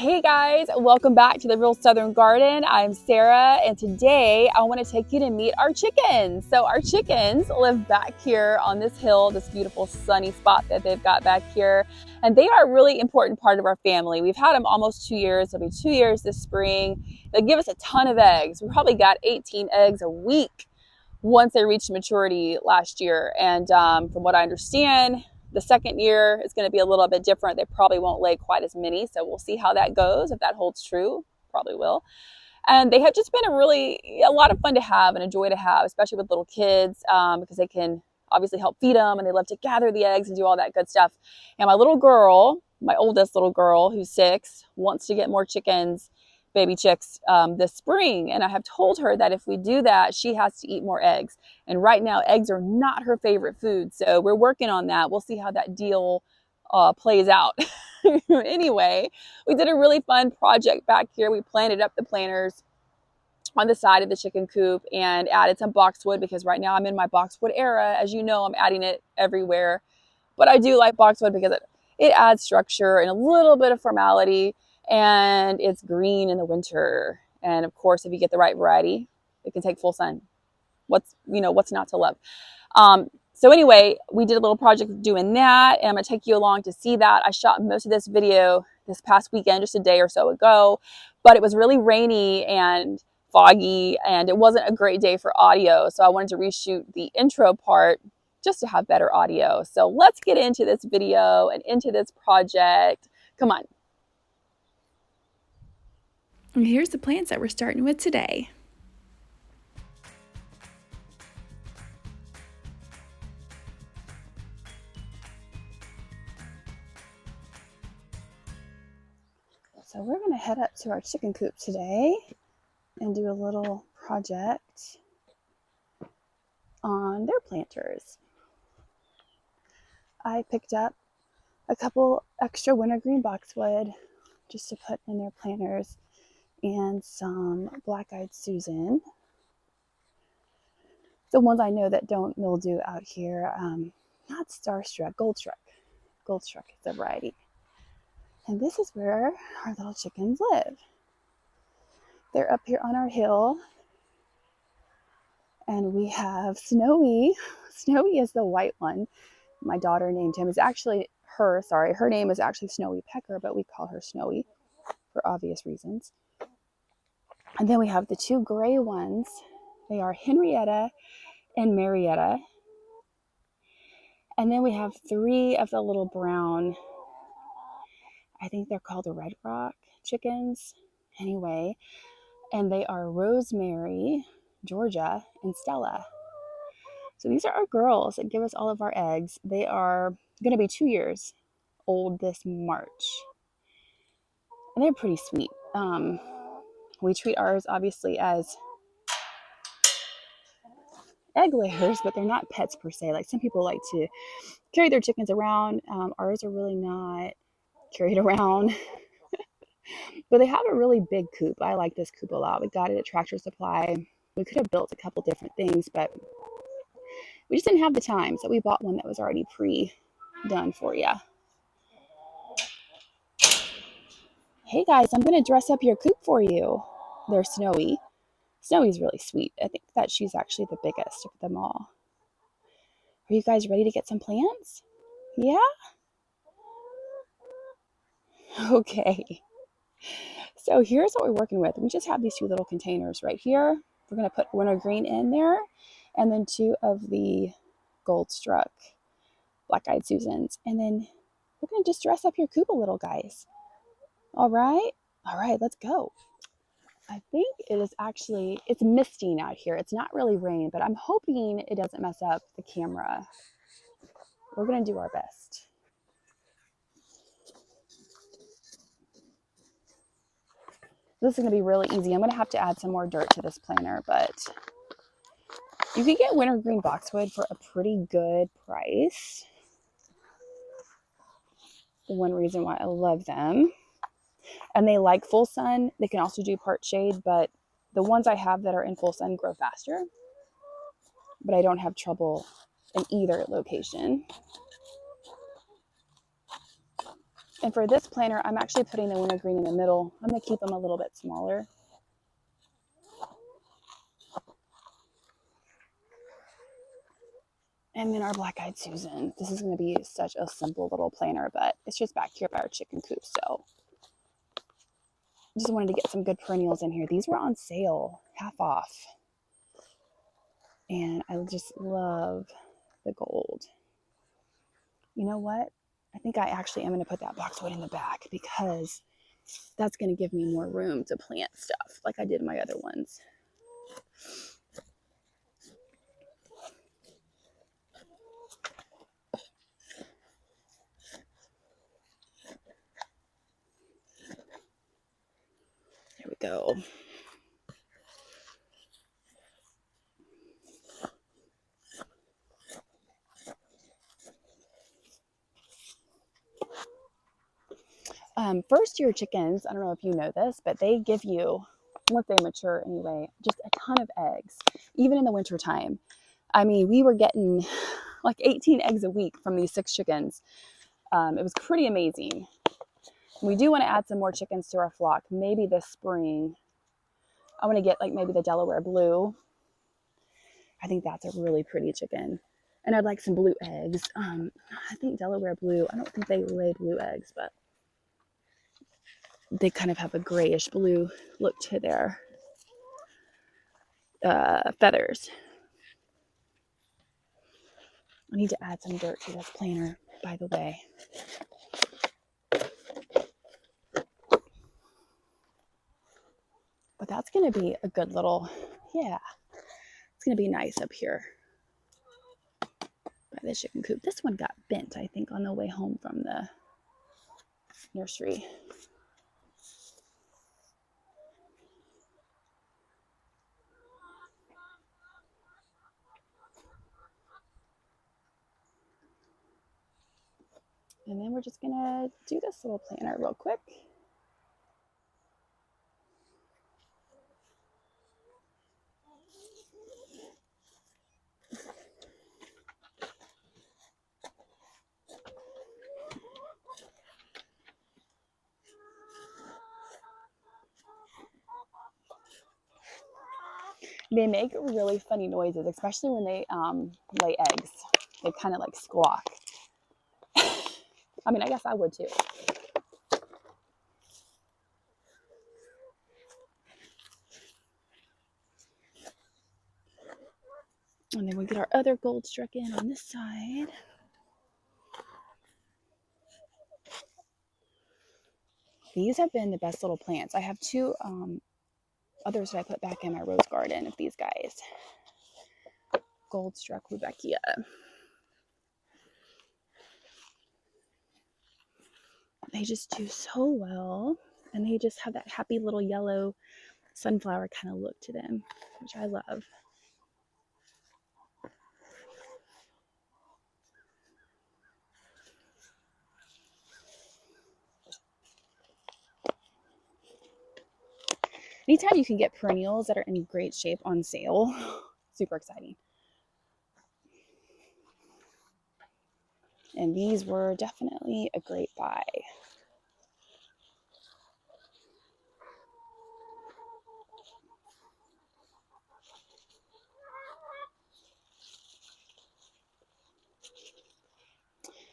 Hey guys, welcome back to the Real Southern Garden. I'm Sarah, and today I want to take you to meet our chickens. So our chickens live back here on this hill, this beautiful sunny spot that they've got back here, and they are a really important part of our family. We've had them almost 2 years. It'll be 2 years this spring. They give us a ton of eggs. We probably got 18 eggs a week once they reached maturity last year, and from what I understand, the second year is going to be a little bit different. They probably won't lay quite as many, so we'll see how that goes. If that holds true, probably will. And they have just been a lot of fun to have and a joy to have, especially with little kids, because they can obviously help feed them, and they love to gather the eggs and do all that good stuff. And my little girl, my oldest little girl, who's 6, wants to get more chickens, baby chicks, this spring. And I have told her that if we do that, she has to eat more eggs. And right now, eggs are not her favorite food. So we're working on that. We'll see how that deal plays out. Anyway, we did a really fun project back here. We planted up the planters on the side of the chicken coop and added some boxwood, because right now I'm in my boxwood era. As you know, I'm adding it everywhere. But I do like boxwood because it adds structure and a little bit of formality, and it's green in the winter. And of course, if you get the right variety, it can take full sun. What's not to love? So anyway, we did a little project doing that, and I'm gonna take you along to see that. I shot most of this video this past weekend, just a day or so ago, but it was really rainy and foggy, and it wasn't a great day for audio. So I wanted to reshoot the intro part just to have better audio. So let's get into this video and into this project. Come on. And here's the plants that we're starting with today. So we're going to head up to our chicken coop today and do a little project on their planters. I picked up a couple extra wintergreen boxwood just to put in their planters, and some black-eyed Susan. The ones I know that don't mildew out here, not Starstruck, Goldstruck. Goldstruck is a variety. And this is where our little chickens live. They're up here on our hill, and we have Snowy. Snowy is the white one. My daughter named him. Her name is actually Snowy Pecker, but we call her Snowy for obvious reasons. And then we have the 2 gray ones. They are Henrietta and Marietta. And then we have 3 of the little brown, I think they're called the Red Rock chickens. Anyway, and they are Rosemary, Georgia, and Stella. So these are our girls that give us all of our eggs. They are going to be 2 years old this March. And they're pretty sweet. We treat ours obviously as egg layers, but they're not pets per se. Like some people like to carry their chickens around. Ours are really not carried around. But they have a really big coop. I like this coop a lot. We got it at Tractor Supply. We could have built a couple different things, but we just didn't have the time. So we bought one that was already pre-done for you. Hey guys, I'm going to dress up your coop for you. They're Snowy. Snowy's really sweet. I think that she's actually the biggest of them all. Are you guys ready to get some plants? Yeah? Okay. So here's what we're working with. We just have these 2 little containers right here. We're going to put wintergreen in there, and then 2 of the Goldstruck black-eyed Susans. And then we're going to just dress up your coop a little, guys. All right? All right, let's go. I think it's misting out here. It's not really rain, but I'm hoping it doesn't mess up the camera. We're going to do our best. This is going to be really easy. I'm going to have to add some more dirt to this planter, but you can get wintergreen boxwood for a pretty good price. The one reason why I love them. And they like full sun. They can also do part shade, but the ones I have that are in full sun grow faster. But I don't have trouble in either location. And for this planter, I'm actually putting the wintergreen in the middle. I'm going to keep them a little bit smaller. And then our black-eyed Susan. This is going to be such a simple little planter, but it's just back here by our chicken coop. So just wanted to get some good perennials in here. These were on sale, half off. And I just love the gold. You know what? I think I actually am going to put that boxwood in the back because that's going to give me more room to plant stuff like I did in my other ones. There we go. First year chickens, I don't know if you know this, but they give you, once they mature anyway, just a ton of eggs, even in the winter time. I mean, we were getting like 18 eggs a week from these 6 chickens. It was pretty amazing. We do want to add some more chickens to our flock, maybe this spring. I want to get like maybe the Delaware blue. I think that's a really pretty chicken. And I'd like some blue eggs. I think Delaware blue, I don't think they lay blue eggs, but they kind of have a grayish blue look to their feathers. I need to add some dirt to this planter, by the way. But that's going to be a good little, yeah, it's going to be nice up here by the chicken coop. This one got bent, I think, on the way home from the nursery. And then we're just going to do this little planter real quick. They make really funny noises, especially when they lay eggs. They kind of like squawk. I mean, I guess I would too. And then we'll get our other gold struck in on this side. These have been the best little plants. I have 2 others that I put back in my rose garden of these guys. Gold struck Rudbeckia. They just do so well. And they just have that happy little yellow sunflower kind of look to them, which I love. Anytime you can get perennials that are in great shape on sale, super exciting. And these were definitely a great buy.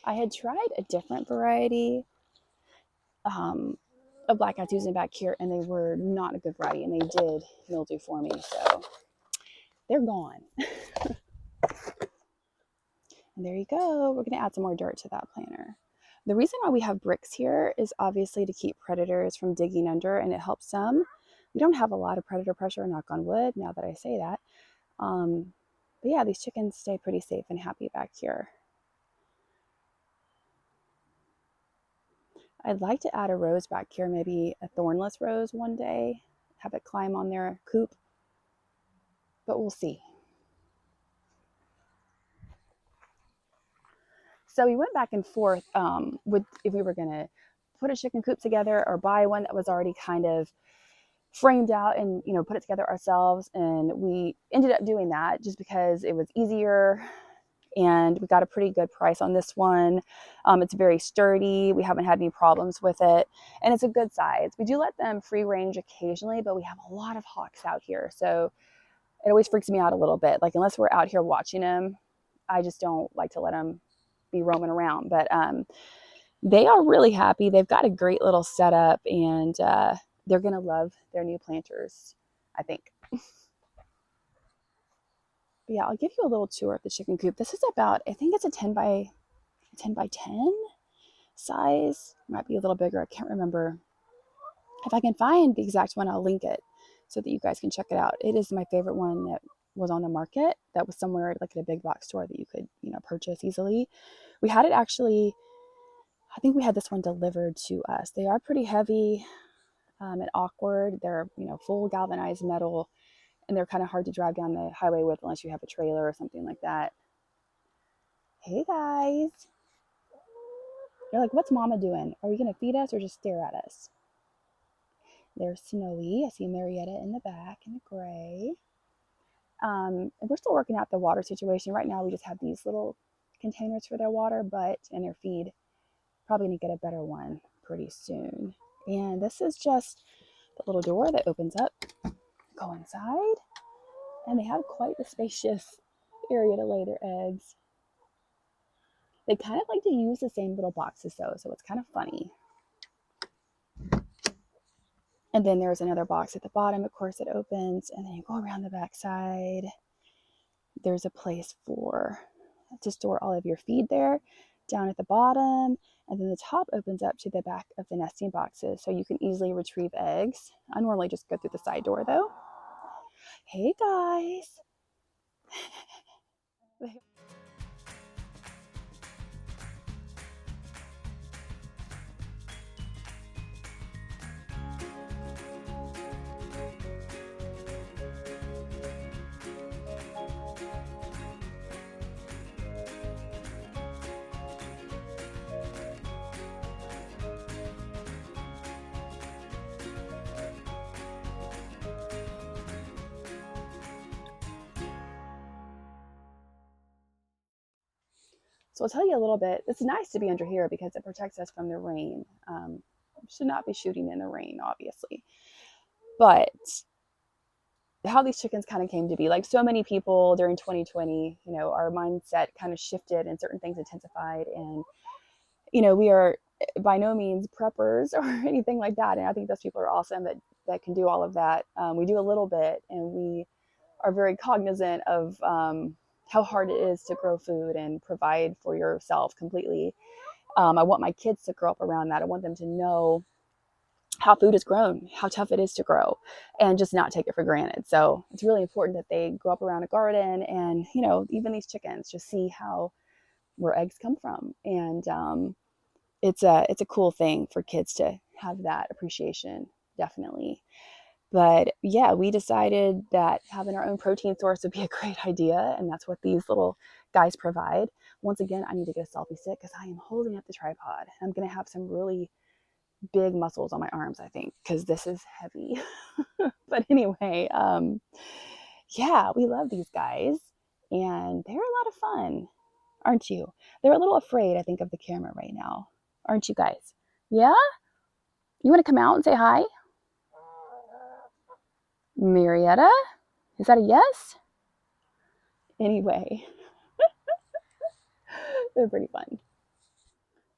I had tried a different variety of black-eyed Susan back here, and they were not a good variety, and they did mildew for me, so they're gone. And there you go. We're going to add some more dirt to that planter. The reason why we have bricks here is obviously to keep predators from digging under, and it helps some. We don't have a lot of predator pressure, knock on wood, now that I say that. But yeah, these chickens stay pretty safe and happy back here. I'd like to add a rose back here, maybe a thornless rose one day, have it climb on their coop, but we'll see. So we went back and forth with if we were going to put a chicken coop together or buy one that was already kind of framed out and, you know, put it together ourselves. And we ended up doing that just because it was easier and we got a pretty good price on this one. It's very sturdy. We haven't had any problems with it, and it's a good size. We do let them free range occasionally, but we have a lot of hawks out here, so it always freaks me out a little bit. Like, unless we're out here watching them, I just don't like to let them be roaming around. But they are really happy. They've got a great little setup, and they're going to love their new planters, I think. But yeah, I'll give you a little tour of the chicken coop. This is about, I think it's a 10 by 10 size. Might be a little bigger. I can't remember. If I can find the exact one, I'll link it so that you guys can check it out. It is my favorite one that was on the market, that was somewhere like at a big box store that you could, purchase easily. We had it actually, I think we had this one delivered to us. They are pretty heavy and awkward. They're, full galvanized metal, and they're kind of hard to drive down the highway with unless you have a trailer or something like that. Hey guys. You're like, what's mama doing? Are we going to feed us or just stare at us? There's Snowy. I see Marietta in the back in the gray. And we're still working out the water situation. Right now, we just have these little containers for their water, and their feed. Probably going to get a better one pretty soon. And this is just the little door that opens up. Go inside. And they have quite the spacious area to lay their eggs. They kind of like to use the same little boxes though, so it's kind of funny. And then there's another box at the bottom, of course, it opens, and then you go around the back side. There's a place to store all of your feed there down at the bottom, and then the top opens up to the back of the nesting boxes, so you can easily retrieve eggs. I normally just go through the side door though. Hey guys. So I'll tell you a little bit. It's nice to be under here because it protects us from the rain. Should not be shooting in the rain, obviously. But how these chickens kind of came to be, like so many people during 2020, our mindset kind of shifted and certain things intensified. And, we are by no means preppers or anything like that. And I think those people are awesome that can do all of that. We do a little bit, and we are very cognizant of how hard it is to grow food and provide for yourself completely. I want my kids to grow up around that. I want them to know how food is grown, how tough it is to grow, and just not take it for granted. So it's really important that they grow up around a garden, and even these chickens just see where eggs come from. And it's a cool thing for kids to have that appreciation, definitely. But yeah, we decided that having our own protein source would be a great idea, and that's what these little guys provide. Once again, I need to get a selfie stick because I am holding up the tripod. I'm going to have some really big muscles on my arms, I think, because this is heavy. But anyway, yeah, we love these guys, and they're a lot of fun, aren't you? They're a little afraid, I think, of the camera right now, aren't you guys? Yeah? You want to come out and say hi? Marietta? Is that a yes? Anyway, they're pretty fun.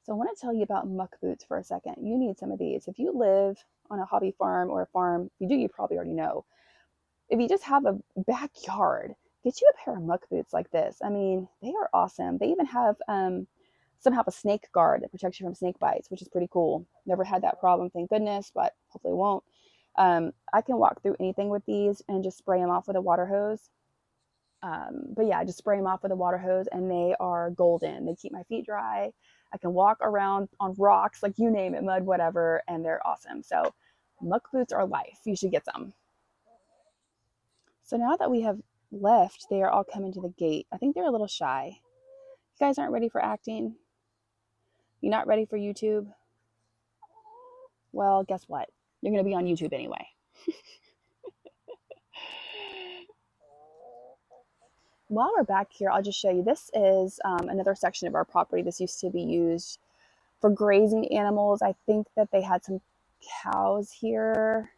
So I want to tell you about muck boots for a second. You need some of these. If you live on a hobby farm or a farm, if you do, you probably already know. If you just have a backyard, get you a pair of muck boots like this. I mean, they are awesome. They even have some have a snake guard that protects you from snake bites, which is pretty cool. Never had that problem, thank goodness, but hopefully won't. I can walk through anything with these and just spray them off with a water hose. But yeah, just spray them off with a water hose, and they are golden. They keep my feet dry. I can walk around on rocks, like you name it, mud, whatever, and they're awesome. So muck boots are life. You should get some. So now that we have left, they are all coming to the gate. I think they're a little shy. You guys aren't ready for acting? You're not ready for YouTube? Well, guess what? You're going to be on YouTube anyway. while we're back here, I'll just show you. This is another section of our property. This used to be used for grazing animals. I think that they had some cows here.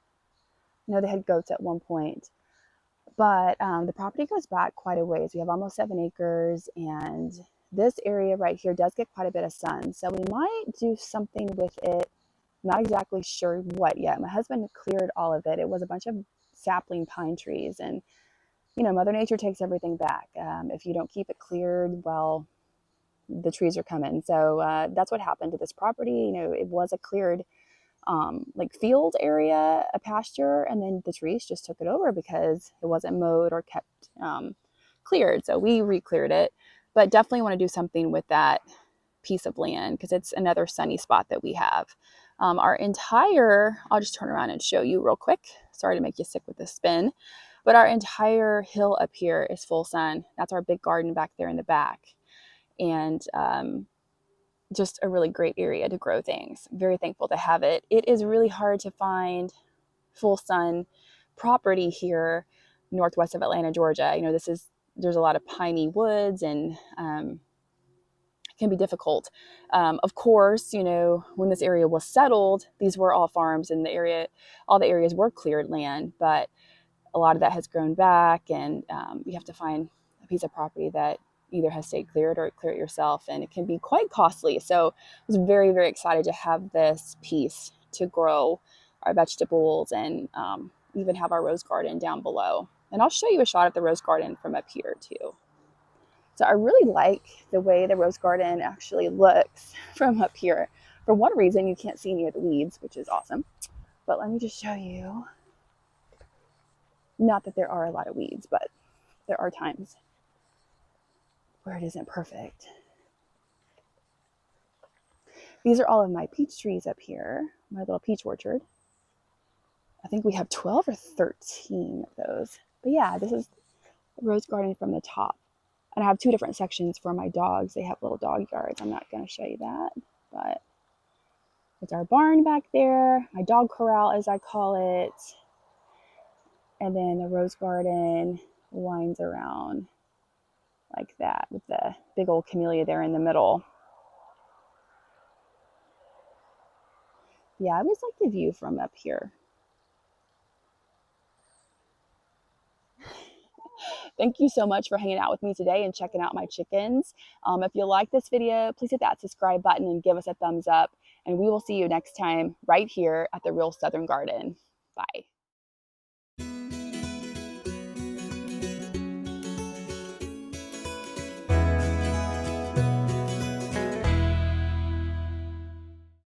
No, they had goats at one point. But the property goes back quite a ways. We have almost 7 acres, and this area right here does get quite a bit of sun. So we might do something with it. Not exactly sure what yet. My husband cleared all of it. It was a bunch of sapling pine trees, and you know, Mother Nature takes everything back. If you don't keep it cleared, well, the trees are coming. So that's what happened to this property. You know, it was a cleared like field area, a pasture, and then the trees just took it over because it wasn't mowed or kept cleared. So we re-cleared it, but definitely want to do something with that piece of land because it's another sunny spot that we have. Our entire, I'll just turn around and show you real quick. Sorry to make you sick with this spin, but our entire hill up here is full sun. That's our big garden back there in the back. And just a really great area to grow things. Very thankful to have it. It is really hard to find full sun property here northwest of Atlanta, Georgia. You know, there's a lot of piney woods and can be difficult. Of course, you know, when this area was settled, these were all farms and all the areas were cleared land, but a lot of that has grown back, and you have to find a piece of property that either has stayed cleared or clear it yourself, and it can be quite costly. So I was very, very excited to have this piece to grow our vegetables and even have our rose garden down below. And I'll show you a shot of the rose garden from up here too. So I really like the way the rose garden actually looks from up here. For one reason, you can't see any of the weeds, which is awesome. But let me just show you. Not that there are a lot of weeds, but there are times where it isn't perfect. These are all of my peach trees up here, my little peach orchard. I think we have 12 or 13 of those. But yeah, this is the rose garden from the top. And I have 2 different sections for my dogs. They have little dog yards. I'm not going to show you that, but it's our barn back there, my dog corral, as I call it. And then the rose garden winds around like that with the big old camellia there in the middle. Yeah, I always like the view from up here. Thank you so much for hanging out with me today and checking out my chickens. If you like this video, please hit that subscribe button and give us a thumbs up. And we will see you next time right here at the Real Southern Garden. Bye.